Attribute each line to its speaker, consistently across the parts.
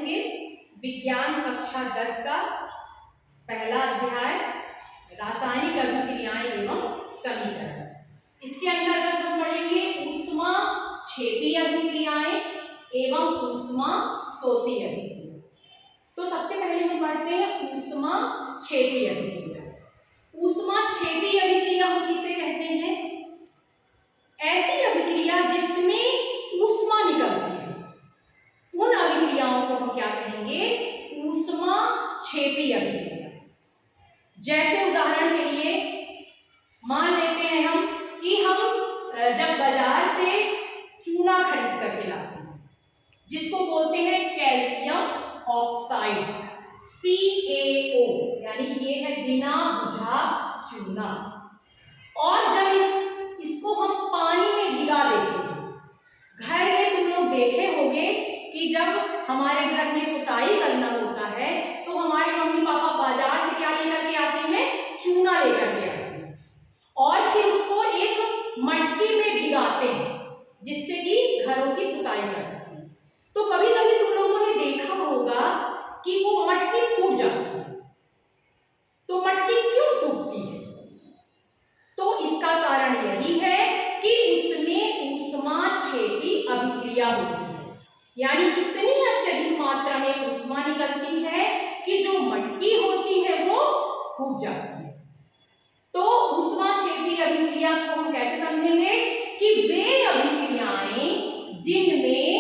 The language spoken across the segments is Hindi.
Speaker 1: पढ़ेंगे विज्ञान कक्षा 10 का पहला अध्याय रासायनिक अभिक्रियाएं एवं समीकरण। इसके अंतर्गत हम पढ़ेंगे ऊष्माक्षेपी अभिक्रियाएं एवं ऊष्माशोषी अभिक्रिया। तो सबसे पहले हम पढ़ते हैं ऊष्माक्षेपी अभिक्रिया। ऊष्माक्षेपी अभिक्रिया हम किसे कहते हैं? ऐसी अभिक्रिया जिसमें ऊष्मा निकलती है, उन अभिक्रियाओं को हम क्या कहेंगे? ऊष्माक्षेपी अभिक्रिया। जैसे उदाहरण के लिए मान लेते हैं हम कि हम जब बाजार से चूना खरीद करके लाते हैं, जिसको बोलते हैं कैल्शियम ऑक्साइड CaO, यानी कि ये है बिना बुझा चूना। और जब इसको हम पानी में भिगा देते हैं, घर में तुम लोग देखे होंगे कि जब हमारे घर में पुताई करना होता है तो हमारे मम्मी पापा बाजार से क्या लेकर के आते हैं? चूना लेकर के आते हैं और फिर उसको एक मटके में भिगाते हैं जिससे कि घरों की पुताई कर सकें। तो कभी कभी तुम लोगों ने देखा होगा कि वो मटकी फूट जाती है। तो मटकी क्यों फूटती है? तो इसका कारण यही है कि उसमें ऊष्माक्षेपी अभिक्रिया होती है, यानी इतनी अत्यधिक मात्रा में ऊष्मा निकलती है कि जो मटकी होती है वो फूट जाती है। तो ऊष्माक्षेपी अभिक्रिया को हम कैसे समझेंगे? कि वे अभिक्रियाएं जिनमें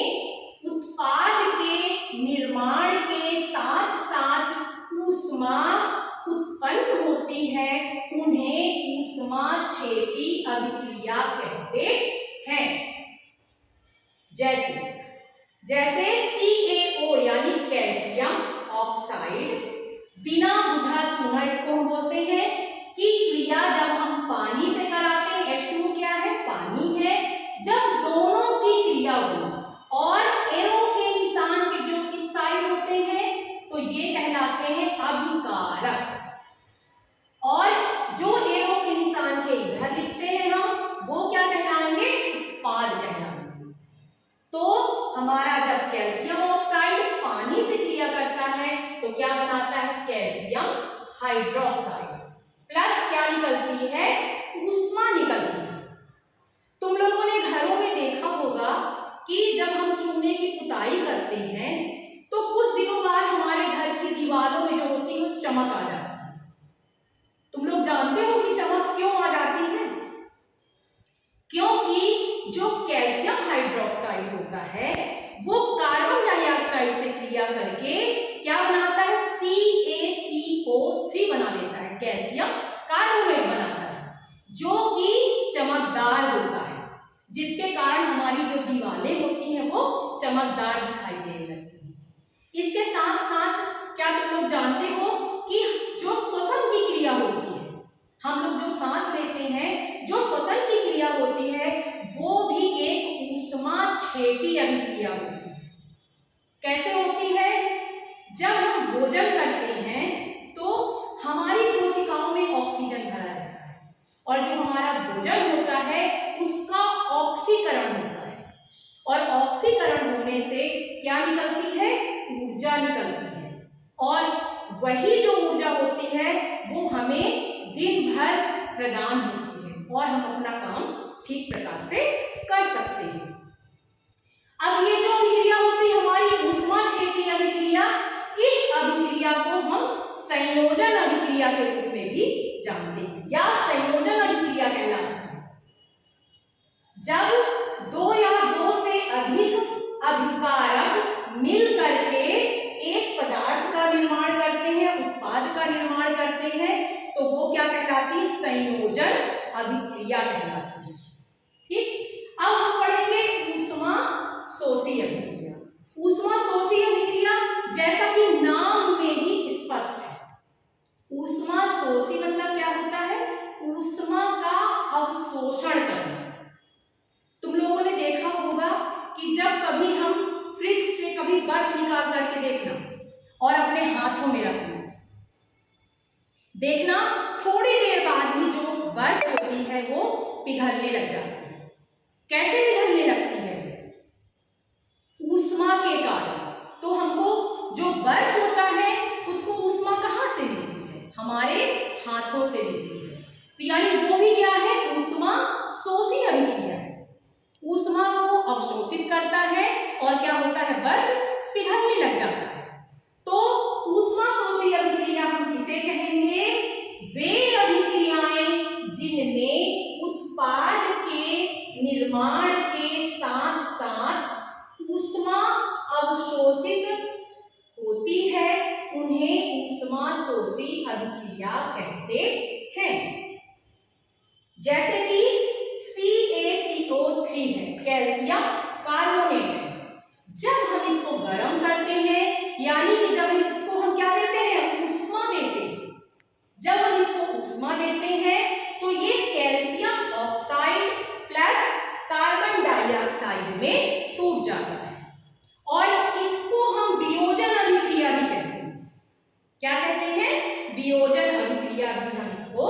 Speaker 1: उत्पाद के निर्माण के साथ साथ ऊष्मा उत्पन्न होती है उन्हें ऊष्माक्षेपी अभिक्रिया कहते हैं। जैसे CaO यानी कैल्शियम ऑक्साइड बिना बुझा चूना, इसको हम बोलते हैं कि क्रिया जब हम पानी से कराते हैं, H2O क्या है? पानी है। जब दोनों की क्रिया हुई और एरो के निशान के जो इस साइड होते हैं तो ये कहलाते हैं अभिकारक, और जो एरो के निशान के इधर लिखते हैं हम वो क्या कहलाएंगे? उत्पाद कहलाएंगे। तो हमारा जब कैल्शियम ऑक्साइड पानी से क्रिया करता है तो क्या बनाता है? कैल्शियम हाइड्रोक्साइड प्लस क्या निकलती है? ऊष्मा निकलती है। तुम लोगों ने घरों में देखा होगा कि जब हम चूने की पुताई करते हैं तो कुछ दिनों बाद हमारे घर की दीवारों में जो होती है वो चमक आ जाती है। तुम लोग जानते हो कि चमक क्यों आ जाती है? क्योंकि जो कैल्शियम हाइड्रोक्साइड होता है वो कार्बन डाइऑक्साइड से क्रिया करके क्या बनाता है? CaCO3 बना देता है, कैल्शियम कार्बोनेट बनाता है, जो कि चमकदार होता है, जिसके कारण हमारी जो दीवारें होती हैं वो चमकदार दिखाई देने लगती हैं। इसके साथ साथ क्या तुम लोग जानते हो कि जो श्वसन की क्रिया होती है, हम लोग जो सांस लेते हैं, जो श्वसन की क्रिया होती है वो भी एक ऊष्माक्षेपी अभिक्रिया होती है। कैसे होती है? जब हम भोजन करते हैं तो हमारी कोशिकाओं में ऑक्सीजन भरा रहता है और जो हमारा भोजन होता है उसका ऑक्सीकरण होता है, और ऑक्सीकरण होने से क्या निकलती है? ऊर्जा निकलती है, और वही जो ऊर्जा होती है वो हमें दिन भर प्रदान होती है और हम अपना काम ठीक प्रकार से कर सकते हैं। अब ये जो अभिक्रिया होती है हमारी ऊष्माक्षेपी अभिक्रिया, इस अभिक्रिया को हम संयोजन अभिक्रिया के रूप में भी जानते हैं या संयोजन अभिक्रिया कहलाती है। जब दो या दो से अधिक अभिकारक मिल करके एक पदार्थ का निर्माण करते हैं, उत्पाद का निर्माण करते हैं, तो वो क्या कहलाती है? संयोजन अभिक्रिया कहलाती है। ठीक, अब हम पढ़ेंगे ऊष्माशोषी अभिक्रिया। ऊष्माशोषी अभिक्रिया जैसा कि नाम में ही स्पष्ट है, ऊष्माशोषी मतलब क्या होता है? ऊष्मा का अवशोषण करना। तुम लोगों ने देखा होगा कि जब कभी हम फ्रिज से कभी बर्फ निकाल करके देखना और अपने हाथों में रखना, देखना थोड़ी देर बाद ही जो बर्फ होती है वो पिघलने लग जाती है। कैसे पिघलने लगती है? ऊष्मा के कारण। तो हमको हाथों से निकली है। तो यानी वो भी क्या है, ऊष्मा शोषी अभिक्रिया है। ऊष्मा को अवशोषित करता है और क्या होता है, बर्फ पिघलने लग जाता है। तो ऊष्मा शोषी अभिक्रिया हम किसे कहेंगे, वे अभिक्रियाएं जिनमें उत्पाद के निर्माण के साथ साथ ऊष्मा अवशोषित होती है, उन्हें ऊष्मा शोषी अभिक्रिया कहते हैं। जैसे कि CaCO3 है, कैल्शियम कार्बोनेट है। जब हम इसको गर्म करते हैं, यानी कि जब इसको हम क्या देते हैं, ऊष्मा देते हैं, जब हम इसको ऊष्मा देते हैं तो ये calcium oxide plus carbon dioxide में टूट जाता है और इसको हम वियोजन अभिक्रिया भी कहते हैं। क्या कहते हैं, वियोजन अभिक्रिया भी हम इसको